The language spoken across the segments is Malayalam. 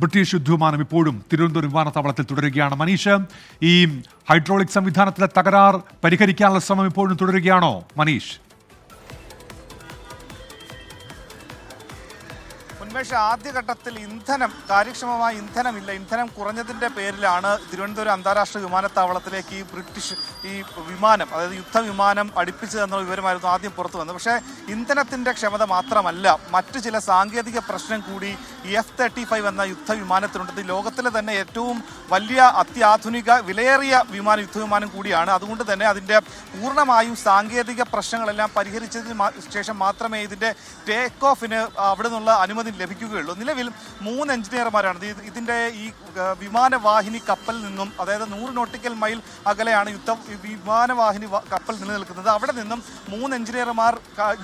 ബ്രിട്ടീഷ് യുദ്ധവിമാനം ഇപ്പോഴും തിരുവനന്തപുരം വിമാനത്താവളത്തിൽ തുടരുകയാണ്. മനീഷ്, ഈ ഹൈഡ്രോളിക് സംവിധാനത്തിലെ തകരാർ പരിഹരിക്കാനുള്ള ശ്രമം ഇപ്പോഴും തുടരുകയാണോ മനീഷ്? ഉന്മേഷ്, ആദ്യഘട്ടത്തിൽ കാര്യക്ഷമമായ ഇന്ധനമില്ല. ഇന്ധനം കുറഞ്ഞതിൻ്റെ പേരിലാണ് തിരുവനന്തപുരം അന്താരാഷ്ട്ര വിമാനത്താവളത്തിലേക്ക് ഈ വിമാനം, അതായത് യുദ്ധവിമാനം അടുപ്പിച്ചത് എന്നുള്ള വിവരമായിരുന്നു ആദ്യം പുറത്തു വന്നത്. പക്ഷേ ഇന്ധനത്തിൻ്റെ ക്ഷമത മാത്രമല്ല, മറ്റു ചില സാങ്കേതിക പ്രശ്നം കൂടി F-35 എന്ന യുദ്ധവിമാനത്തിനുണ്ട്. ലോകത്തിലെ തന്നെ ഏറ്റവും വലിയ അത്യാധുനിക വിലയേറിയ യുദ്ധവിമാനം കൂടിയാണ്. അതുകൊണ്ട് തന്നെ അതിൻ്റെ പൂർണ്ണമായും സാങ്കേതിക പ്രശ്നങ്ങളെല്ലാം പരിഹരിച്ചതിന് ശേഷം മാത്രമേ ഇതിൻ്റെ ടേക്ക് ഓഫിന് അവിടെ നിന്നുള്ള അനുമതി ലഭിക്കുകയുള്ളൂ. നിലവിൽ 3 എഞ്ചിനീയർമാരാണ് ഇതിൻ്റെ ഈ വിമാനവാഹിനി കപ്പലിൽ നിന്നും, അതായത് 100 നോട്ടിക്കൽ മൈൽ അകലെയാണ് വിമാനവാഹിനി കപ്പൽ നിലനിൽക്കുന്നത്. അവിടെ നിന്നും 3 എഞ്ചിനീയർമാർ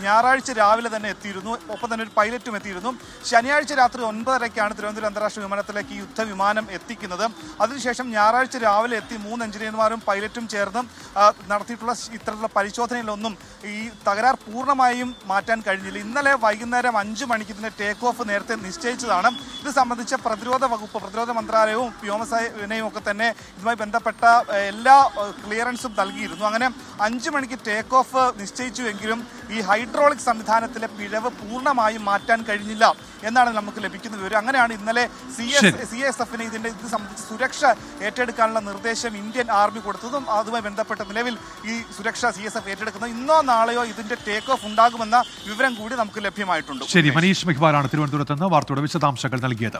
ഞായറാഴ്ച രാവിലെ തന്നെ എത്തിയിരുന്നു. ഒപ്പം തന്നെ ഒരു പൈലറ്റും എത്തിയിരുന്നു. ശനിയാഴ്ച രാത്രി 9:30ക്കാണ് തിരുവനന്തപുരം അന്താരാഷ്ട്ര വിമാനത്തിലേക്ക് ഈ യുദ്ധവിമാനം എത്തിക്കുന്നത്. അതിനുശേഷം ഞായറാഴ്ച രാവിലെ എത്തി 3 എഞ്ചിനീയർമാരും പൈലറ്റും ചേർന്ന് നടത്തിയിട്ടുള്ള ഇത്തരത്തിലുള്ള പരിശോധനയിലൊന്നും ഈ തകരാർ പൂർണ്ണമായും മാറ്റാൻ കഴിഞ്ഞില്ല. ഇന്നലെ വൈകുന്നേരം 5 മണിക്ക് ഇതിൻ്റെ ടേക്ക് ഓഫ് നേരത്തെ നിശ്ചയിച്ചതാണ്. ഇത് സംബന്ധിച്ച പ്രതിരോധ മന്ത്രാലയവും വ്യോമസേനയും ഒക്കെ തന്നെ ഇതുമായി ബന്ധപ്പെട്ട എല്ലാ ക്ലിയറൻസും നൽകിയിരുന്നു. അങ്ങനെ 5 മണിക്ക് ടേക്ക് ഓഫ് നിശ്ചയിച്ചുവെങ്കിലും ഈ ഹൈഡ്രോളിക് സംവിധാനത്തിലെ പിഴവ് പൂർണ്ണമായും മാറ്റാൻ കഴിഞ്ഞില്ല എന്നാണ് നമുക്ക് ലഭിക്കുന്ന വിവരം. അങ്ങനെയാണ് ഇന്നലെ CSFന് ഇത് സംബന്ധിച്ച് സുരക്ഷ ഏറ്റെടുക്കാനുള്ള നിർദ്ദേശം ഇന്ത്യൻ ആർമി കൊടുത്തതും അതുമായി ബന്ധപ്പെട്ട നിലവിൽ ഈ സുരക്ഷ CSF ഏറ്റെടുക്കുന്നത് ഇന്നോ നാളെയോ ഇതിന്റെ ടേക്ക് ഓഫ് ഉണ്ടാകുമെന്ന വിവരം കൂടി നമുക്ക് ലഭ്യമായിട്ടുണ്ട്. ശരി, മനീഷ് മെഹ്വാലാണ് തിരുവനന്തപുരത്ത് നിന്ന് വാർത്തയുടെ വിശദാംശങ്ങൾ നൽകിയത്.